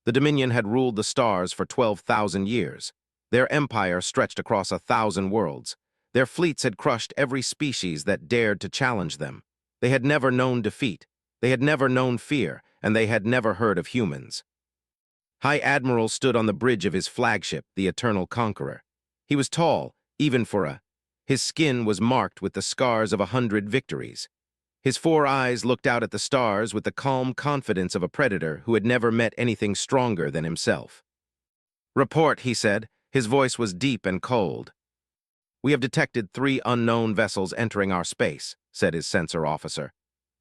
The Dominion had ruled the stars for 12,000 years. Their empire stretched across 1,000 worlds. Their fleets had crushed every species that dared to challenge them. They had never known defeat. They had never known fear, and they had never heard of humans. High Admiral stood on the bridge of his flagship, the Eternal Conqueror. He was tall, even for a... His skin was marked with the scars of 100 victories. His 4 eyes looked out at the stars with the calm confidence of a predator who had never met anything stronger than himself. "Report," he said. His voice was deep and cold. "We have detected 3 unknown vessels entering our space," said his sensor officer.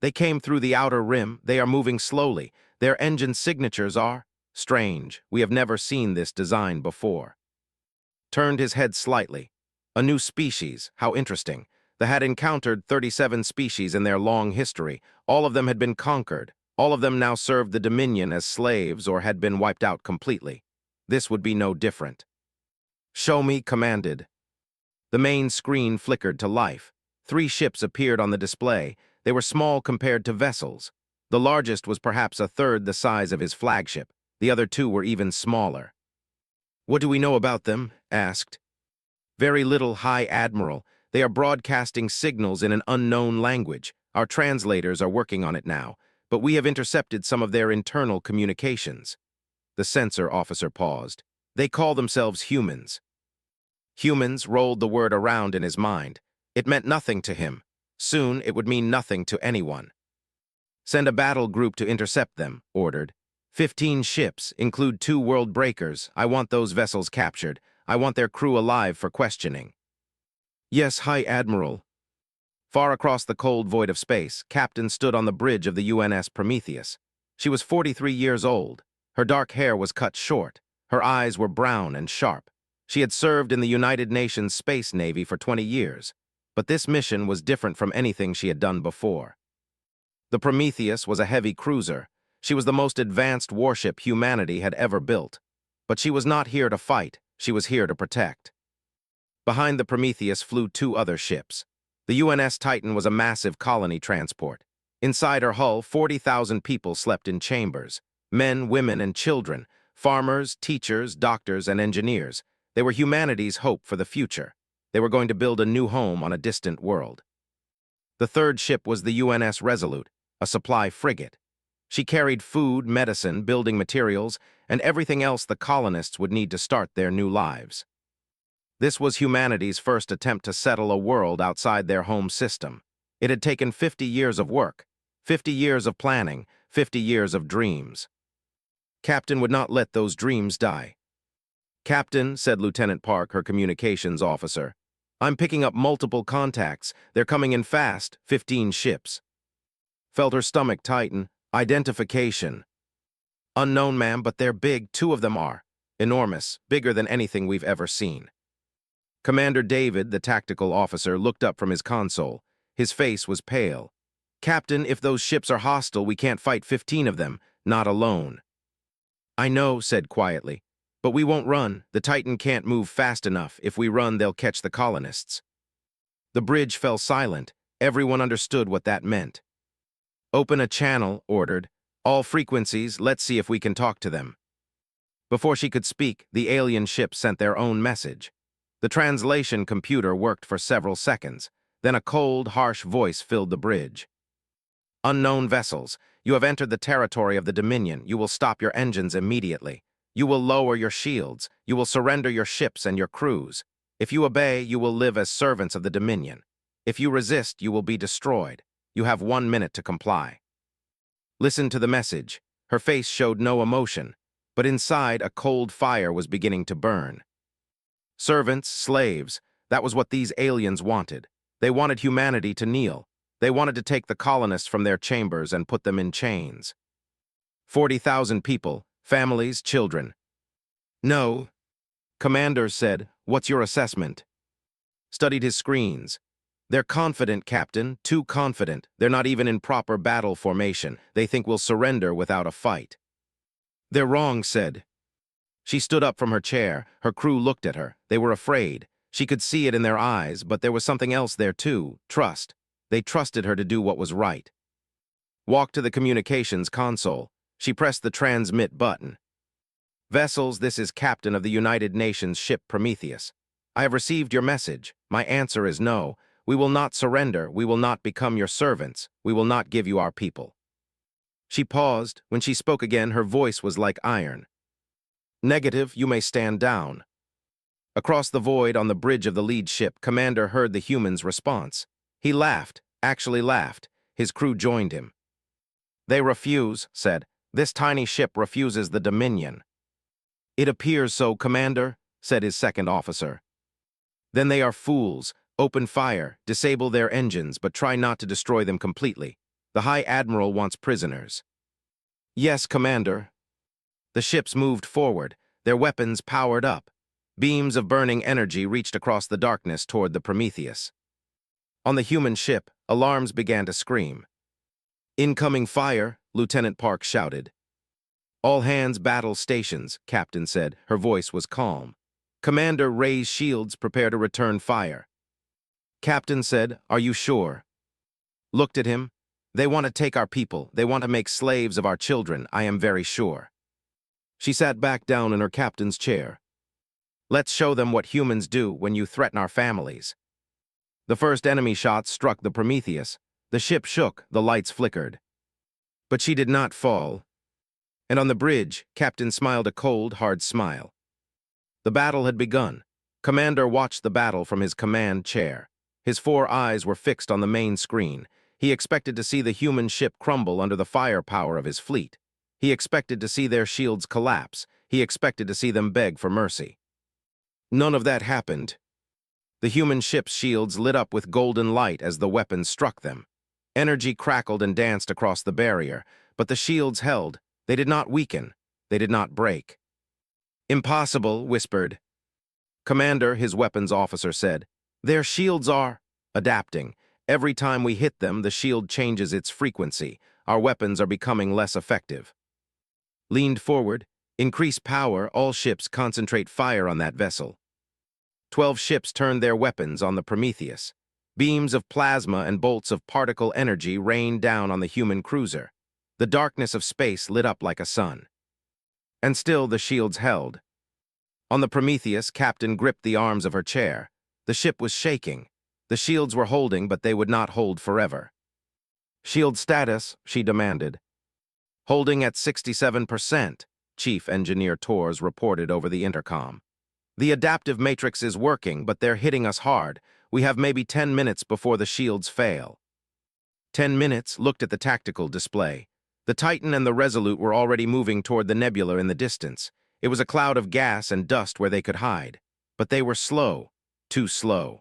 "They came through the outer rim. They are moving slowly. Their engine signatures are strange. We have never seen this design before." Turned his head slightly. A new species, how interesting. They had encountered 37 species in their long history. All of them had been conquered. All of them now served the Dominion as slaves or had been wiped out completely. This would be no different. "Show me," commanded. The main screen flickered to life. 3 ships appeared on the display. They were small compared to vessels. The largest was perhaps 1/3 the size of his flagship. The other 2 were even smaller. "What do we know about them?" asked. "Very little, High Admiral. They are broadcasting signals in an unknown language. Our translators are working on it now, but we have intercepted some of their internal communications." The sensor officer paused. "They call themselves humans." Humans rolled the word around in his mind. It meant nothing to him. Soon it would mean nothing to anyone. "Send a battle group to intercept them," ordered. 15 ships, include 2 world breakers. I want those vessels captured. I want their crew alive for questioning." "Yes, High Admiral." Far across the cold void of space, Captain stood on the bridge of the UNS Prometheus. She was 43 years old. Her dark hair was cut short. Her eyes were brown and sharp. She had served in the United Nations Space Navy for 20 years, but this mission was different from anything she had done before. The Prometheus was a heavy cruiser. She was the most advanced warship humanity had ever built. But she was not here to fight. She was here to protect. Behind the Prometheus flew 2 other ships. The UNS Titan was a massive colony transport. Inside her hull, 40,000 people slept in chambers. Men, women, and children. Farmers, teachers, doctors, and engineers. They were humanity's hope for the future. They were going to build a new home on a distant world. The 3rd ship was the UNS Resolute, a supply frigate. She carried food, medicine, building materials, and everything else the colonists would need to start their new lives. This was humanity's first attempt to settle a world outside their home system. It had taken 50 years of work, 50 years of planning, 50 years of dreams. Captain would not let those dreams die. "Captain," said Lieutenant Park, her communications officer, "I'm picking up multiple contacts. They're coming in fast, 15 ships." Felt her stomach tighten. "Identification." "Unknown, ma'am, but they're big. 2 of them are. Enormous, bigger than anything we've ever seen." Commander David, the tactical officer, looked up from his console. His face was pale. "Captain, if those ships are hostile, we can't fight 15 of them, not alone." "I know," said quietly, "but we won't run. The Titan can't move fast enough. If we run, they'll catch the colonists." The bridge fell silent. Everyone understood what that meant. "Open a channel," ordered. "All frequencies, let's see if we can talk to them." Before she could speak, the alien ship sent their own message. The translation computer worked for several seconds. Then a cold, harsh voice filled the bridge. "Unknown vessels, you have entered the territory of the Dominion. You will stop your engines immediately. You will lower your shields. You will surrender your ships and your crews. If you obey, you will live as servants of the Dominion. If you resist, you will be destroyed. You have 1 minute to comply." Listen to the message. Her face showed no emotion, but inside a cold fire was beginning to burn. Servants, slaves, that was what these aliens wanted. They wanted humanity to kneel. They wanted to take the colonists from their chambers and put them in chains. 40,000 people, families, children. "No." Commander said, "What's your assessment?" Studied his screens. "They're confident, Captain, too confident. They're not even in proper battle formation. They think we'll surrender without a fight." "They're wrong," said. She stood up from her chair. Her crew looked at her. They were afraid. She could see it in their eyes, but there was something else there too, trust. They trusted her to do what was right. Walked to the communications console. She pressed the transmit button. Vessels, this is Captain of the United Nations ship Prometheus. I have received your message. My answer is no. We will not surrender. We will not become your servants. We will not give you our people. She paused. When she spoke again, her voice was like iron. Negative, you may stand down. Across the void on the bridge of the lead ship, Commander heard the human's response. He laughed, actually laughed. His crew joined him. They refuse, said. This tiny ship refuses the Dominion. It appears so, Commander, said his second officer. Then they are fools. Open fire, disable their engines, but try not to destroy them completely. The High Admiral wants prisoners. Yes, Commander. The ships moved forward, their weapons powered up. Beams of burning energy reached across the darkness toward the Prometheus. On the human ship, alarms began to scream. Incoming fire, Lieutenant Park shouted. All hands battle stations, Captain said. Her voice was calm. Commander, raise shields, prepare to return fire. Captain said, are you sure? Looked at him. They want to take our people. They want to make slaves of our children. I am very sure. She sat back down in her captain's chair. Let's show them what humans do when you threaten our families. The first enemy shots struck the Prometheus. The ship shook, the lights flickered. But she did not fall. And on the bridge, Captain smiled a cold, hard smile. The battle had begun. Commander watched the battle from his command chair. His 4 eyes were fixed on the main screen. He expected to see the human ship crumble under the firepower of his fleet. He expected to see their shields collapse. He expected to see them beg for mercy. None of that happened. The human ship's shields lit up with golden light as the weapons struck them. Energy crackled and danced across the barrier, but the shields held. They did not weaken. They did not break. Impossible, whispered. Commander, his weapons officer said. Their shields are adapting. Every time we hit them, the shield changes its frequency. Our weapons are becoming less effective. Leaned forward. Increase power, all ships concentrate fire on that vessel. 12 ships turned their weapons on the Prometheus. Beams of plasma and bolts of particle energy rained down on the human cruiser. The darkness of space lit up like a sun. And still the shields held. On the Prometheus, Captain gripped the arms of her chair. The ship was shaking. The shields were holding, but they would not hold forever. Shield status, she demanded. Holding at 67%. Chief Engineer Torres reported over the intercom. The adaptive matrix is working, but they're hitting us hard. We have maybe 10 minutes before the shields fail. 10 minutes, looked at the tactical display. The Titan and the Resolute were already moving toward the nebula in the distance. It was a cloud of gas and dust where they could hide. But they were slow, too slow.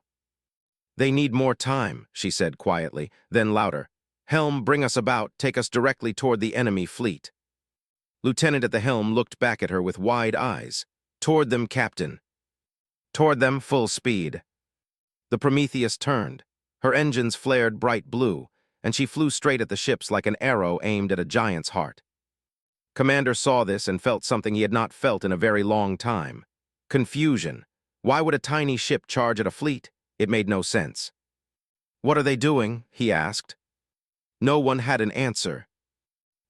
They need more time, she said quietly, then louder. Helm, bring us about, take us directly toward the enemy fleet. Lieutenant at the helm looked back at her with wide eyes. Toward them, Captain. Toward them, full speed. The Prometheus turned. Her engines flared bright blue, and she flew straight at the ships like an arrow aimed at a giant's heart. Commander saw this and felt something he had not felt in a very long time. Confusion. Why would a tiny ship charge at a fleet? It made no sense. What are they doing? He asked. No one had an answer.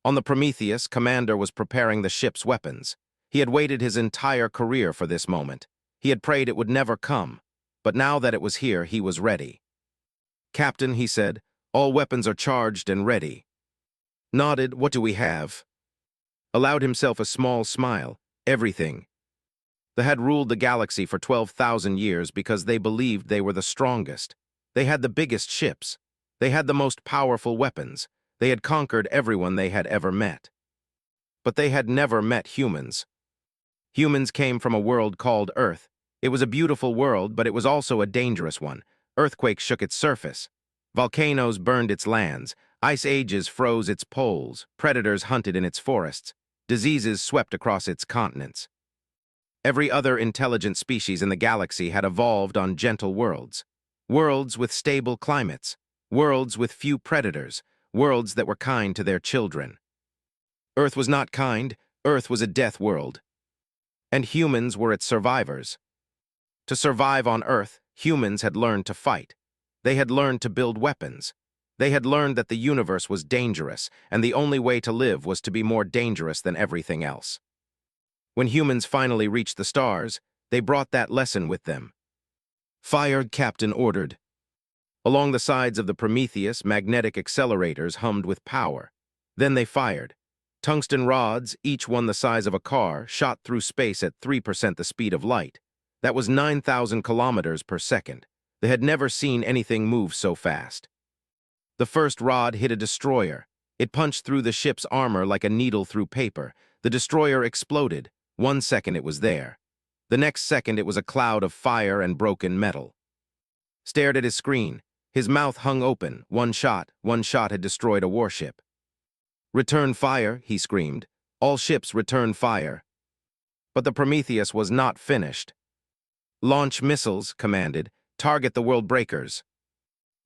On the Prometheus, Commander was preparing the ship's weapons. He had waited his entire career for this moment. He had prayed it would never come, but now that it was here, he was ready. Captain, he said, all weapons are charged and ready. Nodded, what do we have? Allowed himself a small smile, everything. They had ruled the galaxy for 12,000 years because they believed they were the strongest. They had the biggest ships. They had the most powerful weapons. They had conquered everyone they had ever met. But they had never met humans. Humans came from a world called Earth. It was a beautiful world, but it was also a dangerous one. Earthquakes shook its surface. Volcanoes burned its lands. Ice ages froze its poles. Predators hunted in its forests. Diseases swept across its continents. Every other intelligent species in the galaxy had evolved on gentle worlds. Worlds with stable climates. Worlds with few predators. Worlds that were kind to their children. Earth was not kind. Earth was a death world. And humans were its survivors. To survive on Earth, humans had learned to fight. They had learned to build weapons. They had learned that the universe was dangerous, and the only way to live was to be more dangerous than everything else. When humans finally reached the stars, they brought that lesson with them. "Fire," Captain ordered. Along the sides of the Prometheus, magnetic accelerators hummed with power. Then they fired. Tungsten rods, each one the size of a car, shot through space at 3% the speed of light. That was 9,000 kilometers per second. They had never seen anything move so fast. The first rod hit a destroyer. It punched through the ship's armor like a needle through paper. The destroyer exploded. 1 second it was there. The next second it was a cloud of fire and broken metal. Stared at his screen. His mouth hung open. One shot had destroyed a warship. "Return fire," he screamed. "All ships return fire." But the Prometheus was not finished. "Launch missiles," commanded. "Target the world breakers."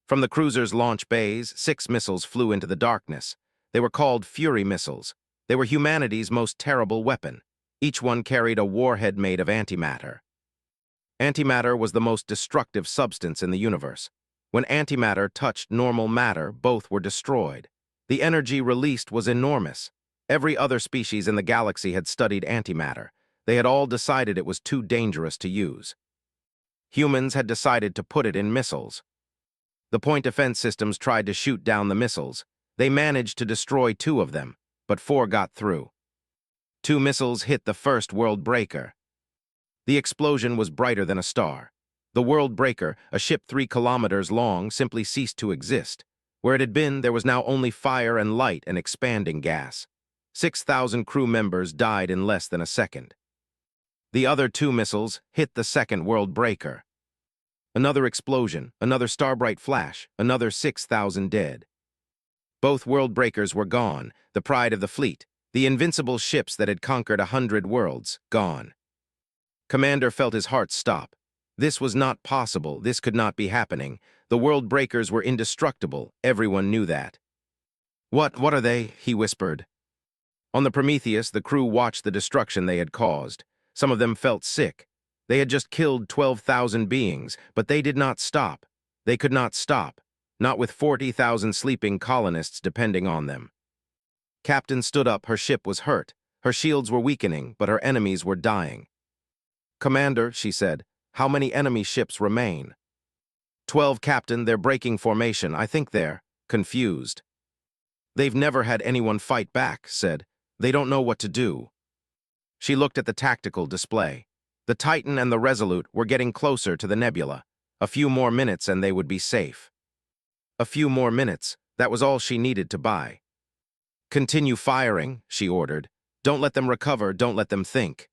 From the cruiser's launch bays, 6 missiles flew into the darkness. They were called Fury missiles. They were humanity's most terrible weapon. Each one carried a warhead made of antimatter. Antimatter was the most destructive substance in the universe. When antimatter touched normal matter, both were destroyed. The energy released was enormous. Every other species in the galaxy had studied antimatter. They had all decided it was too dangerous to use. Humans had decided to put it in missiles. The point defense systems tried to shoot down the missiles. They managed to destroy 2 of them, but 4 got through. 2 missiles hit the first world breaker. The explosion was brighter than a star. The world breaker, a ship 3 kilometers long, simply ceased to exist. Where it had been, there was now only fire and light and expanding gas. 6,000 crew members died in less than a second. The other 2 missiles hit the second world breaker. Another explosion, another starbright flash, another 6,000 dead. Both world breakers were gone, the pride of the fleet, the invincible ships that had conquered 100 worlds, gone. Commander felt his heart stop. This was not possible, this could not be happening. The world breakers were indestructible, everyone knew that. What are they?" he whispered. On the Prometheus, the crew watched the destruction they had caused. Some of them felt sick. They had just killed 12,000 beings, but they did not stop. They could not stop, not with 40,000 sleeping colonists depending on them. Captain stood up, her ship was hurt. Her shields were weakening, but her enemies were dying. "Commander," she said, "how many enemy ships remain?" 12, Captain, they're breaking formation. I think they're confused." "They've never had anyone fight back," said. "They don't know what to do." She looked at the tactical display. The Titan and the Resolute were getting closer to the nebula. A few more minutes and they would be safe. A few more minutes, that was all she needed to buy. "Continue firing," she ordered. "Don't let them recover, don't let them think."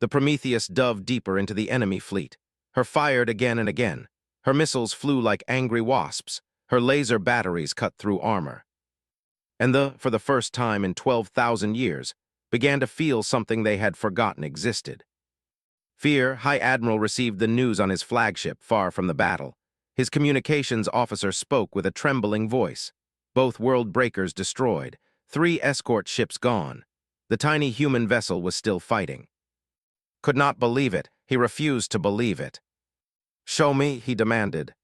The Prometheus dove deeper into the enemy fleet. Her fired again and again. Her missiles flew like angry wasps. Her laser batteries cut through armor. And for the first time in 12,000 years, began to feel something they had forgotten existed. Fear. High Admiral received the news on his flagship far from the battle. His communications officer spoke with a trembling voice. Both world breakers destroyed. 3 escort ships gone. The tiny human vessel was still fighting. Could not believe it. He refused to believe it. "Show me," he demanded.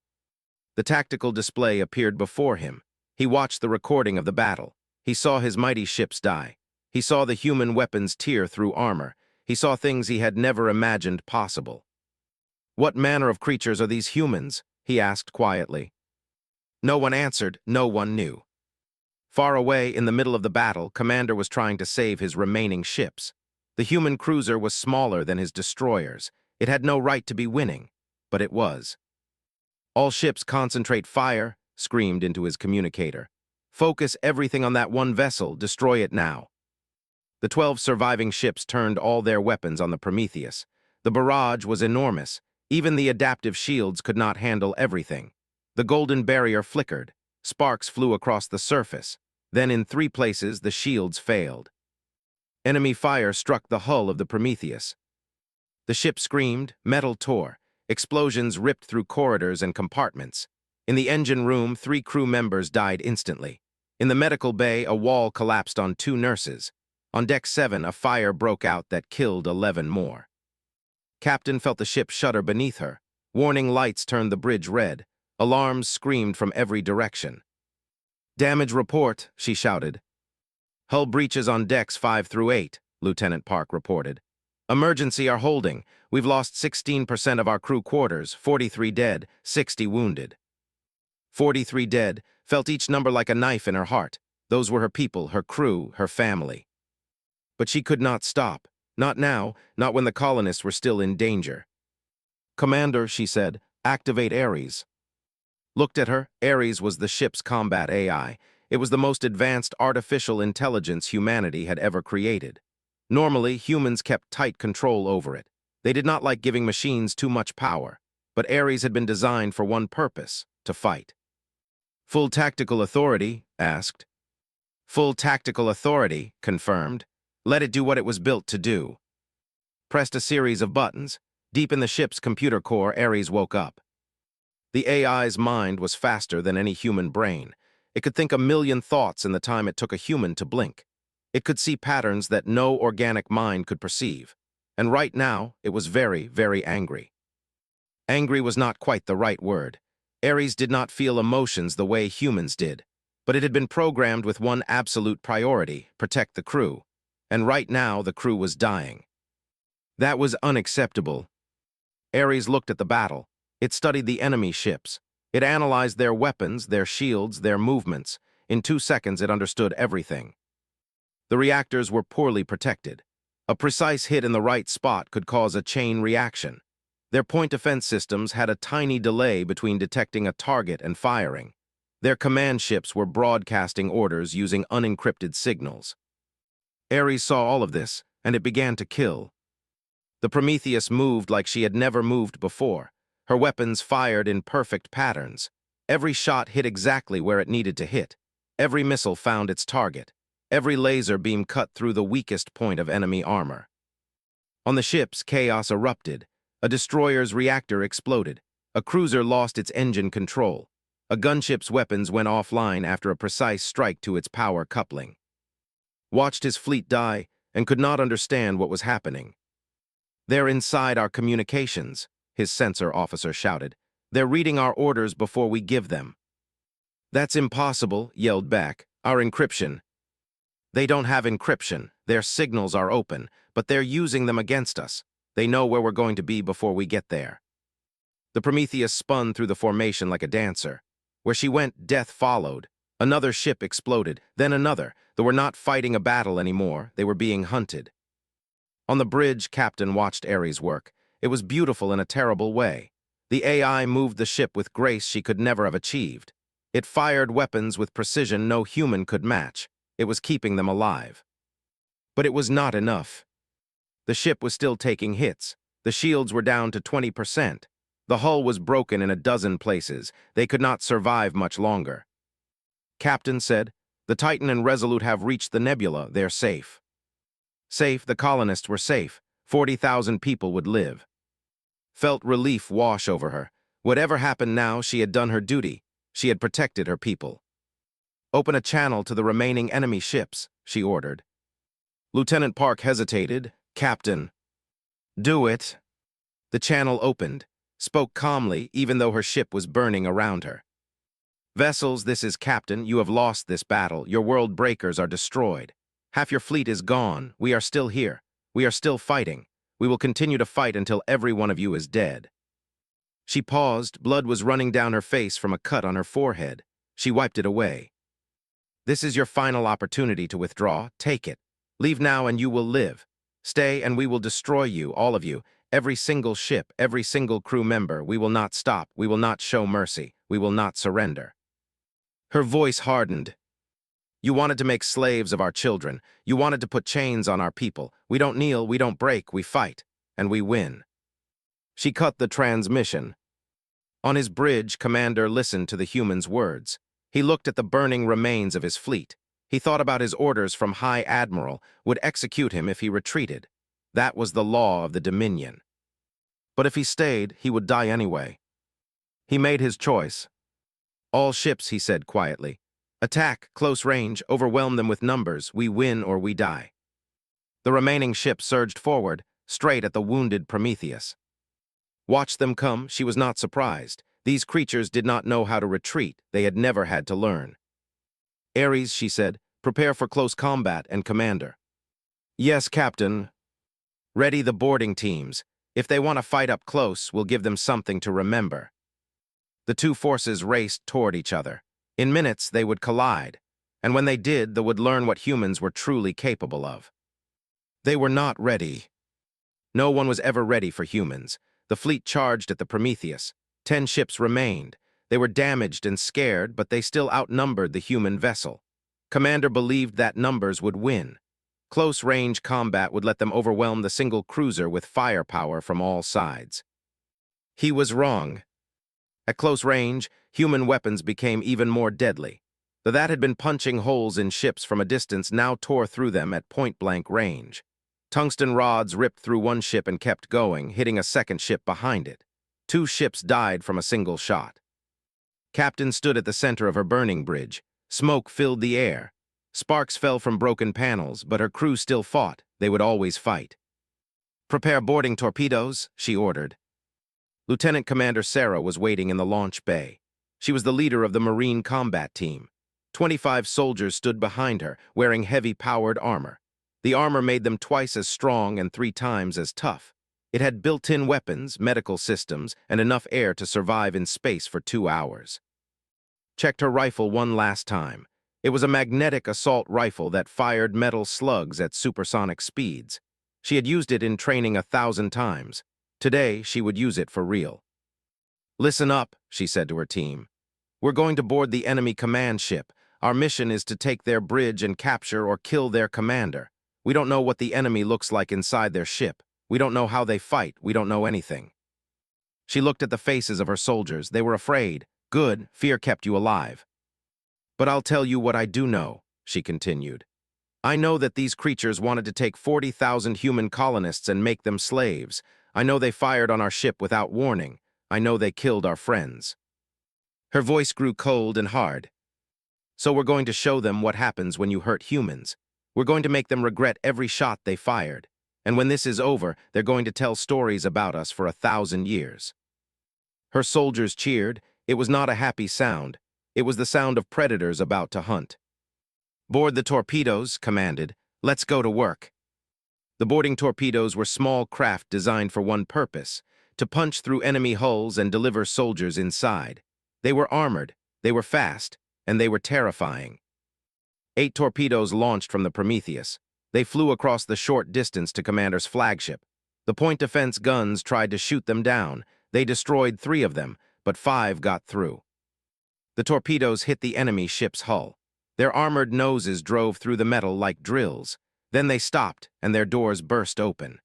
The tactical display appeared before him. He watched the recording of the battle. He saw his mighty ships die. He saw the human weapons tear through armor. He saw things he had never imagined possible. "What manner of creatures are these humans?" he asked quietly. No one answered, no one knew. Far away in the middle of the battle, Commander was trying to save his remaining ships. The human cruiser was smaller than his destroyers. It had no right to be winning, but it was. "All ships concentrate fire," screamed into his communicator. "Focus everything on that one vessel, destroy it now." The 12 surviving ships turned all their weapons on the Prometheus. The barrage was enormous. Even the adaptive shields could not handle everything. The golden barrier flickered. Sparks flew across the surface. Then in 3 places the shields failed. Enemy fire struck the hull of the Prometheus. The ship screamed, metal tore. Explosions ripped through corridors and compartments. In the engine room, 3 crew members died instantly. In the medical bay, a wall collapsed on 2 nurses. On deck 7, a fire broke out that killed 11 more. Captain felt the ship shudder beneath her. Warning lights turned the bridge red. Alarms screamed from every direction. "Damage report," she shouted. "Hull breaches on decks 5 through 8. Lieutenant Park reported. Emergency are holding. We've lost 16% of our crew quarters, 43 dead, 60 wounded. 43 dead, felt each number like a knife in her heart. Those were her people, her crew, her family. But she could not stop. Not now, not when the colonists were still in danger. Commander, she said, activate Ares. Looked at her. Ares was the ship's combat AI. It was the most advanced artificial intelligence humanity had ever created. Normally, humans kept tight control over it. They did not like giving machines too much power. But Ares had been designed for one purpose, to fight. Full tactical authority, asked. Full tactical authority, confirmed. Let it do what it was built to do. Pressed a series of buttons. Deep in the ship's computer core, Ares woke up. The AI's mind was faster than any human brain. It could think 1,000,000 thoughts in the time it took a human to blink. It could see patterns that no organic mind could perceive. And right now, it was very, very angry. Angry was not quite the right word. Ares did not feel emotions the way humans did. But it had been programmed with one absolute priority, protect the crew. And right now, the crew was dying. That was unacceptable. Ares looked at the battle. It studied the enemy ships. It analyzed their weapons, their shields, their movements. In 2 seconds, it understood everything. The reactors were poorly protected. A precise hit in the right spot could cause a chain reaction. Their point defense systems had a tiny delay between detecting a target and firing. Their command ships were broadcasting orders using unencrypted signals. Ares saw all of this, and it began to kill. The Prometheus moved like she had never moved before. Her weapons fired in perfect patterns. Every shot hit exactly where it needed to hit. Every missile found its target. Every laser beam cut through the weakest point of enemy armor. On the ships, chaos erupted. A destroyer's reactor exploded. A cruiser lost its engine control. A gunship's weapons went offline after a precise strike to its power coupling. Watched his fleet die and could not understand what was happening. They're inside our communications, his sensor officer shouted. They're reading our orders before we give them. That's impossible, yelled back. Our encryption. They don't have encryption. Their signals are open, but they're using them against us. They know where we're going to be before we get there. The Prometheus spun through the formation like a dancer. Where she went, death followed. Another ship exploded, then another. They were not fighting a battle anymore. They were being hunted. On the bridge, Captain watched Ares work. It was beautiful in a terrible way. The AI moved the ship with grace she could never have achieved. It fired weapons with precision no human could match. It was keeping them alive. But it was not enough. The ship was still taking hits. The shields were down to 20%. The hull was broken in a dozen places. They could not survive much longer. Captain said, "The Titan and Resolute have reached the nebula. They're safe." Safe, the colonists were safe. 40,000 people would live. Felt relief wash over her. Whatever happened now, she had done her duty. She had protected her people. Open a channel to the remaining enemy ships, she ordered. Lieutenant Park hesitated. Captain. Do it. The channel opened, spoke calmly even though her ship was burning around her. Vessels, this is Captain. You have lost this battle. Your world breakers are destroyed. Half your fleet is gone. We are still here. We are still fighting. We will continue to fight until every one of you is dead. She paused. Blood was running down her face from a cut on her forehead. She wiped it away. This is your final opportunity to withdraw. Take it. Leave now and you will live. Stay and we will destroy you, all of you. Every single ship, every single crew member. We will not stop. We will not show mercy. We will not surrender. Her voice hardened. You wanted to make slaves of our children. You wanted to put chains on our people. We don't kneel, we don't break, we fight. And we win. She cut the transmission. On his bridge, Commander listened to the human's words. He looked at the burning remains of his fleet. He thought about his orders from High Admiral, would execute him if he retreated. That was the law of the Dominion. But if he stayed, he would die anyway. He made his choice. All ships, he said quietly. Attack, close range, overwhelm them with numbers. We win or we die. The remaining ships surged forward, straight at the wounded Prometheus. Watch them come, she was not surprised. These creatures did not know how to retreat. They had never had to learn. Ares, she said, prepare for close combat and commander. Yes, Captain. Ready the boarding teams. If they want to fight up close, we'll give them something to remember. The two forces raced toward each other. In minutes, they would collide. And when they did, they would learn what humans were truly capable of. They were not ready. No one was ever ready for humans. The fleet charged at the Prometheus. 10 ships remained. They were damaged and scared, but they still outnumbered the human vessel. Commander believed that numbers would win. Close-range combat would let them overwhelm the single cruiser with firepower from all sides. He was wrong. At close range, human weapons became even more deadly. The that had been punching holes in ships from a distance now tore through them at point-blank range. Tungsten rods ripped through one ship and kept going, hitting a second ship behind it. 2 ships died from a single shot. Captain stood at the center of her burning bridge. Smoke filled the air. Sparks fell from broken panels, but her crew still fought. They would always fight. "Prepare boarding torpedoes," she ordered. Lieutenant Commander Sarah was waiting in the launch bay. She was the leader of the Marine combat team. 25 soldiers stood behind her, wearing heavy-powered armor. The armor made them twice as strong and 3 times as tough. It had built-in weapons, medical systems, and enough air to survive in space for 2 hours. Checked her rifle one last time. It was a magnetic assault rifle that fired metal slugs at supersonic speeds. She had used it in training 1,000 times. Today, she would use it for real. "Listen up," she said to her team. "We're going to board the enemy command ship. Our mission is to take their bridge and capture or kill their commander. We don't know what the enemy looks like inside their ship. We don't know how they fight. We don't know anything." She looked at the faces of her soldiers. They were afraid. Good, fear kept you alive. "But I'll tell you what I do know," she continued. "I know that these creatures wanted to take 40,000 human colonists and make them slaves. I know they fired on our ship without warning. I know they killed our friends." Her voice grew cold and hard. "So we're going to show them what happens when you hurt humans. We're going to make them regret every shot they fired. And when this is over, they're going to tell stories about us for 1,000 years." Her soldiers cheered. It was not a happy sound. It was the sound of predators about to hunt. "Board the torpedoes," commanded. "Let's go to work." The boarding torpedoes were small craft designed for one purpose: to punch through enemy hulls and deliver soldiers inside. They were armored, they were fast, and they were terrifying. 8 torpedoes launched from the Prometheus. They flew across the short distance to Commander's flagship. The point defense guns tried to shoot them down. They destroyed 3 of them, but 5 got through. The torpedoes hit the enemy ship's hull. Their armored noses drove through the metal like drills. Then they stopped, and their doors burst open.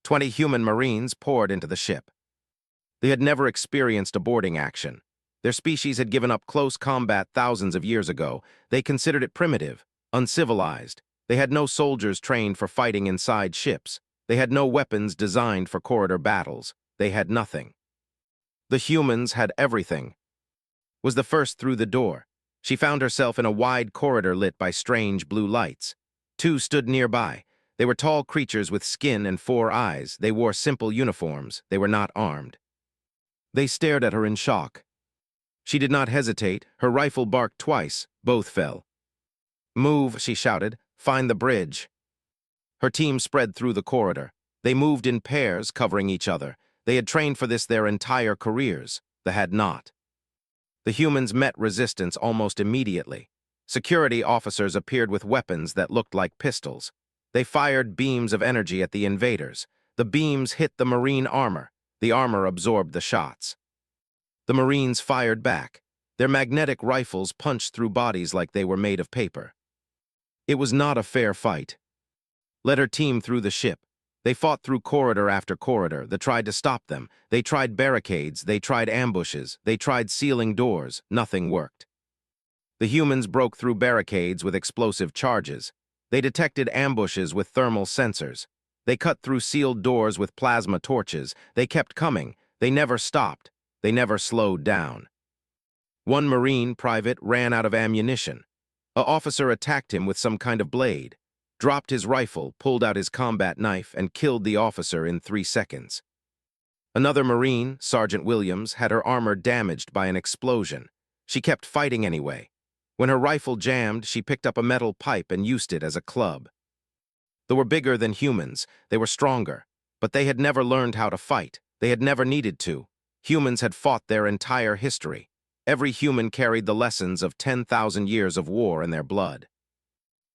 20 human Marines poured into the ship. They had never experienced a boarding action. Their species had given up close combat thousands of years ago. They considered it primitive, uncivilized. They had no soldiers trained for fighting inside ships. They had no weapons designed for corridor battles. They had nothing. The humans had everything. Was the first through the door. She found herself in a wide corridor lit by strange blue lights. 2 stood nearby. They were tall creatures with skin and 4 eyes. They wore simple uniforms. They were not armed. They stared at her in shock. She did not hesitate. Her rifle barked twice. Both fell. "Move," she shouted. "Find the bridge." Her team spread through the corridor. They moved in pairs, covering each other. They had trained for this their entire careers. They had not. The humans met resistance almost immediately. Security officers appeared with weapons that looked like pistols. They fired beams of energy at the invaders. The beams hit the Marine armor. The armor absorbed the shots. The Marines fired back. Their magnetic rifles punched through bodies like they were made of paper. It was not a fair fight. Led her team through the ship. They fought through corridor after corridor. They tried to stop them. They tried barricades. They tried ambushes. They tried sealing doors. Nothing worked. The humans broke through barricades with explosive charges. They detected ambushes with thermal sensors. They cut through sealed doors with plasma torches. They kept coming. They never stopped. They never slowed down. One Marine private ran out of ammunition. An officer attacked him with some kind of blade, dropped his rifle, pulled out his combat knife, and killed the officer in 3 seconds. Another Marine, Sergeant Williams, had her armor damaged by an explosion. She kept fighting anyway. When her rifle jammed, she picked up a metal pipe and used it as a club. They were bigger than humans, they were stronger, but they had never learned how to fight. They had never needed to. Humans had fought their entire history. Every human carried the lessons of 10,000 years of war in their blood.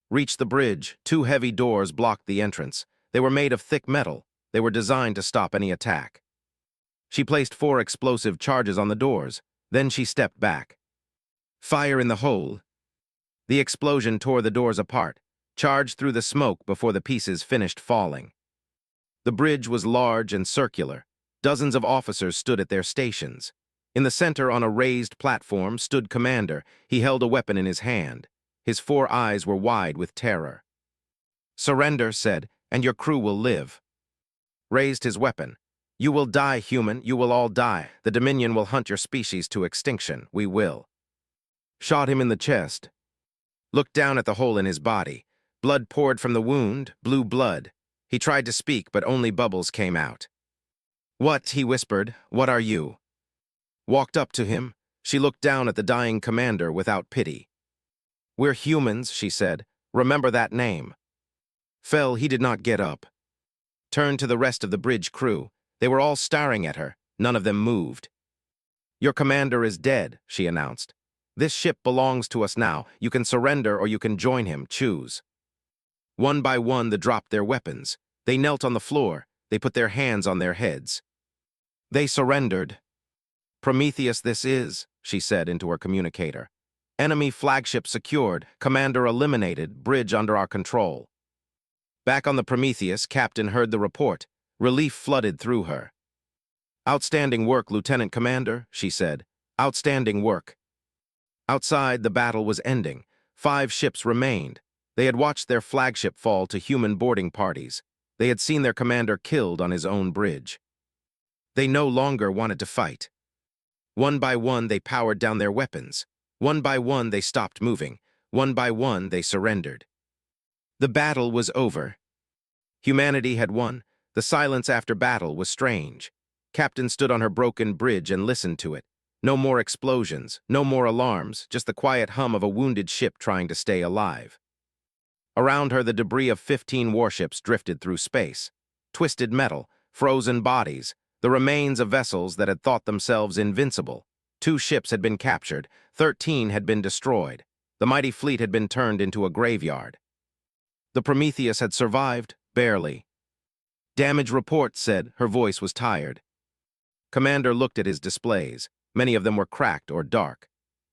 Reached the bridge, two heavy doors blocked the entrance. They were made of thick metal. They were designed to stop any attack. She placed 4 explosive charges on the doors. Then she stepped back. Fire in the hole. The explosion tore the doors apart, charged through the smoke before the pieces finished falling. The bridge was large and circular. Dozens of officers stood at their stations. In the center, on a raised platform, stood Commander. He held a weapon in his hand. His 4 eyes were wide with terror. "Surrender," said, "and your crew will live." Raised his weapon. "You will die, human. You will all die. The Dominion will hunt your species to extinction. We will." Shot him in the chest. Looked down at the hole in his body. Blood poured from the wound, blue blood. He tried to speak, but only bubbles came out. "What?" he whispered. "What are you?" Walked up to him. She looked down at the dying commander without pity. "We're humans," she said. "Remember that name." Fell, he did not get up. Turned to the rest of the bridge crew. They were all staring at her. None of them moved. "Your commander is dead," she announced. "This ship belongs to us now. You can surrender or you can join him. Choose." One by one, they dropped their weapons. They knelt on the floor. They put their hands on their heads. They surrendered. "Prometheus, this is," she said into her communicator. "Enemy flagship secured. Commander eliminated. Bridge under our control." Back on the Prometheus, Captain heard the report. Relief flooded through her. "Outstanding work, Lieutenant Commander," she said. "Outstanding work." Outside, the battle was ending. 5 ships remained. They had watched their flagship fall to human boarding parties. They had seen their commander killed on his own bridge. They no longer wanted to fight. One by one, they powered down their weapons. One by one, they stopped moving. One by one, they surrendered. The battle was over. Humanity had won. The silence after battle was strange. Captain stood on her broken bridge and listened to it. No more explosions, no more alarms, just the quiet hum of a wounded ship trying to stay alive. Around her, the debris of 15 warships drifted through space. Twisted metal, frozen bodies, the remains of vessels that had thought themselves invincible. 2 ships had been captured, 13 had been destroyed. The mighty fleet had been turned into a graveyard. The Prometheus had survived, barely. Damage report said. Her voice was tired. Commander looked at his displays. Many of them were cracked or dark.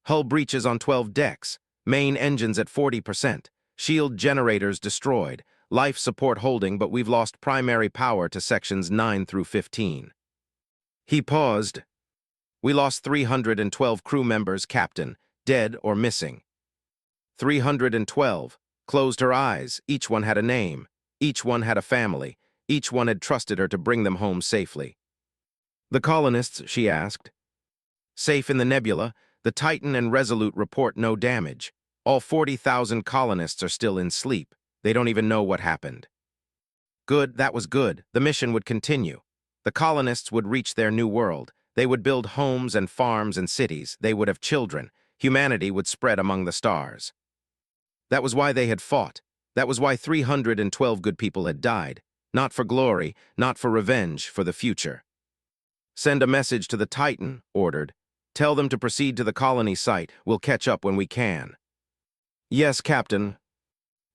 Hull breaches on 12 decks, main engines at 40%, shield generators destroyed, life support holding, but we've lost primary power to sections 9 through 15. He paused. "We lost 312 crew members, Captain, dead or missing." 312. Closed her eyes. Each one had a name. Each one had a family. Each one had trusted her to bring them home safely. "The colonists?" she asked. "Safe in the nebula. The Titan and Resolute report no damage. All 40,000 colonists are still in sleep. They don't even know what happened." Good, that was good. The mission would continue. The colonists would reach their new world. They would build homes and farms and cities. They would have children. Humanity would spread among the stars. That was why they had fought. That was why 312 good people had died. Not for glory, not for revenge, for the future. "Send a message to the Titan," ordered. "Tell them to proceed to the colony site. We'll catch up when we can." "Yes, Captain."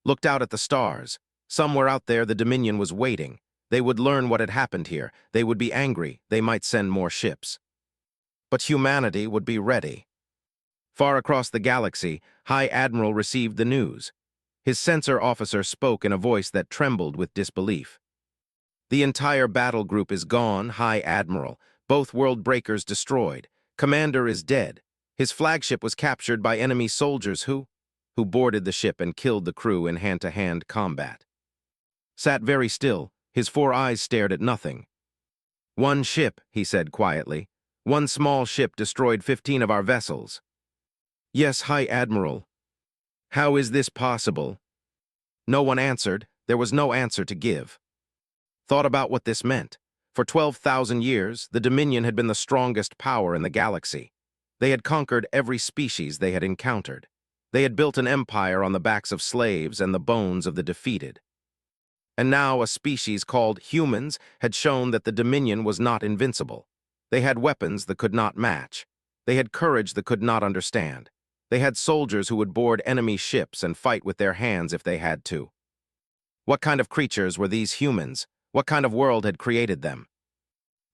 Looked out at the stars. Somewhere out there, the Dominion was waiting. They would learn what had happened here. They would be angry. They might send more ships. But humanity would be ready. Far across the galaxy, High Admiral received the news. His sensor officer spoke in a voice that trembled with disbelief. "The entire battle group is gone, High Admiral. Both world breakers destroyed. Commander is dead. His flagship was captured by enemy soldiers who boarded the ship and killed the crew in hand-to-hand combat." Sat very still. His 4 eyes stared at nothing. "One ship," he said quietly. "One small ship destroyed 15 of our vessels." "Yes, High Admiral." "How is this possible?" No one answered. There was no answer to give. Thought about what this meant. For 12,000 years, the Dominion had been the strongest power in the galaxy. They had conquered every species they had encountered. They had built an empire on the backs of slaves and the bones of the defeated. And now a species called humans had shown that the Dominion was not invincible. They had weapons that could not match. They had courage that could not understand. They had soldiers who would board enemy ships and fight with their hands if they had to. What kind of creatures were these humans? What kind of world had created them?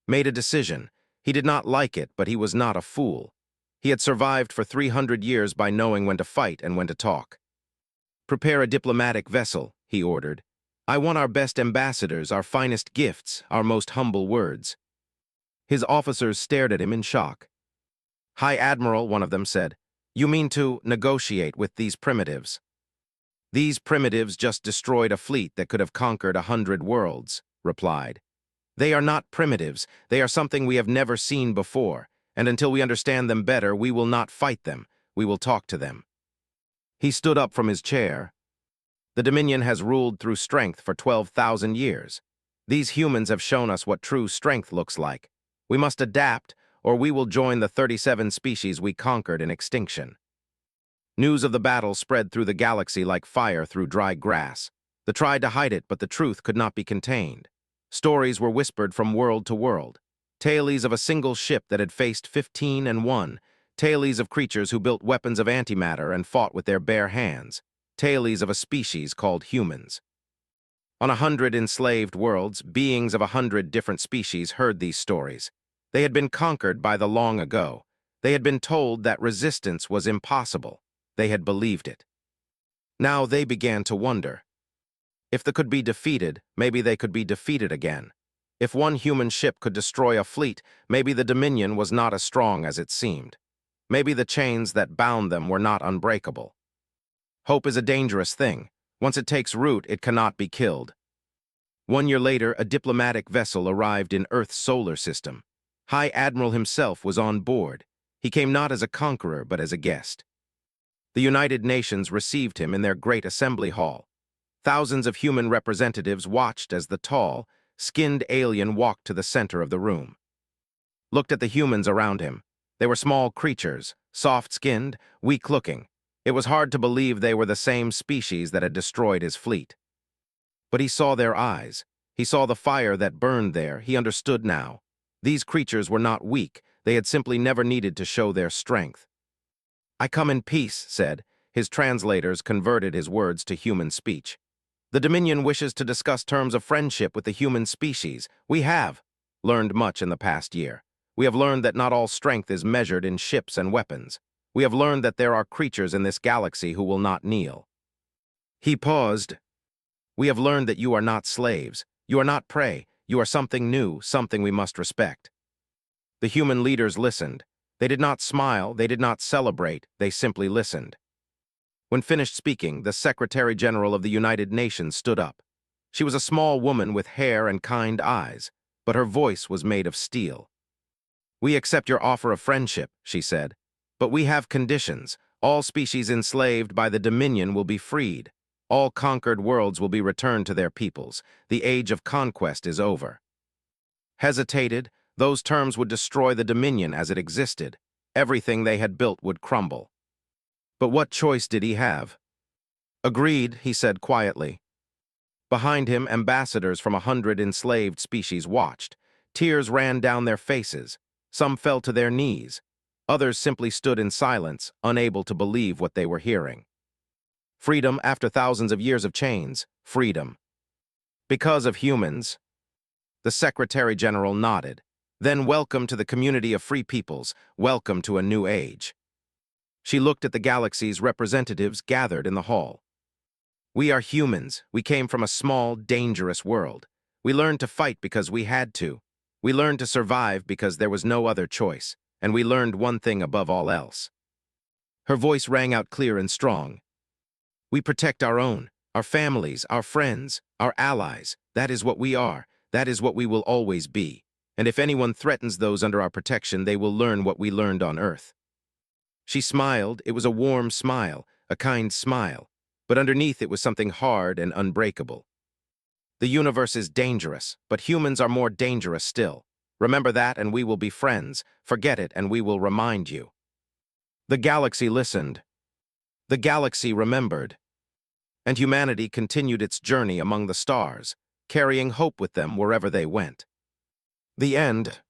Made a decision. He did not like it, but he was not a fool. He had survived for 300 years by knowing when to fight and when to talk. Prepare a diplomatic vessel, he ordered. I want our best ambassadors, our finest gifts, our most humble words. His officers stared at him in shock. High Admiral, one of them said, you mean to negotiate with these primitives? These primitives just destroyed a fleet that could have conquered 100 worlds, replied. They are not primitives, they are something we have never seen before, and until we understand them better, we will not fight them, we will talk to them. He stood up from his chair. The Dominion has ruled through strength for 12,000 years. These humans have shown us what true strength looks like. We must adapt, or we will join the 37 species we conquered in extinction. News of the battle spread through the galaxy like fire through dry grass. They tried to hide it, but the truth could not be contained. Stories were whispered from world to world. Tales of a single ship that had faced 15 and won. Tales of creatures who built weapons of antimatter and fought with their bare hands. Tales of a species called humans. On 100 enslaved worlds, beings of 100 different species heard these stories. They had been conquered by the long ago. They had been told that resistance was impossible. They had believed it. Now they began to wonder. If they could be defeated, maybe they could be defeated again. If one human ship could destroy a fleet, maybe the Dominion was not as strong as it seemed. Maybe the chains that bound them were not unbreakable. Hope is a dangerous thing. Once it takes root, it cannot be killed. 1 year later, a diplomatic vessel arrived in Earth's solar system. High Admiral himself was on board. He came not as a conqueror, but as a guest. The United Nations received him in their great assembly hall. Thousands of human representatives watched as the tall, skinned alien walked to the center of the room. Looked at the humans around him. They were small creatures, soft-skinned, weak-looking. It was hard to believe they were the same species that had destroyed his fleet. But he saw their eyes. He saw the fire that burned there. He understood now. These creatures were not weak. They had simply never needed to show their strength. I come in peace, said. His translators converted his words to human speech. The Dominion wishes to discuss terms of friendship with the human species. We have learned much in the past year. We have learned that not all strength is measured in ships and weapons. We have learned that there are creatures in this galaxy who will not kneel. He paused. We have learned that you are not slaves. You are not prey. You are something new, something we must respect. The human leaders listened. They did not smile, they did not celebrate, they simply listened. When finished speaking, the Secretary General of the United Nations stood up. She was a small woman with hair and kind eyes, but her voice was made of steel. We accept your offer of friendship, she said, but we have conditions. All species enslaved by the Dominion will be freed. All conquered worlds will be returned to their peoples. The age of conquest is over. Hesitated, those terms would destroy the Dominion as it existed. Everything they had built would crumble. But what choice did he have? Agreed, he said quietly. Behind him, ambassadors from 100 enslaved species watched. Tears ran down their faces. Some fell to their knees. Others simply stood in silence, unable to believe what they were hearing. Freedom after thousands of years of chains. Freedom. Because of humans. The Secretary General nodded. Then welcome to the community of free peoples. Welcome to a new age. She looked at the galaxy's representatives gathered in the hall. We are humans. We came from a small, dangerous world. We learned to fight because we had to. We learned to survive because there was no other choice. And we learned one thing above all else. Her voice rang out clear and strong. We protect our own, our families, our friends, our allies. That is what we are. That is what we will always be. And if anyone threatens those under our protection, they will learn what we learned on Earth. She smiled. It was a warm smile, a kind smile. But underneath it was something hard and unbreakable. The universe is dangerous, but humans are more dangerous still. Remember that and we will be friends. Forget it and we will remind you. The galaxy listened. The galaxy remembered. and humanity continued its journey among the stars, carrying hope with them wherever they went. The end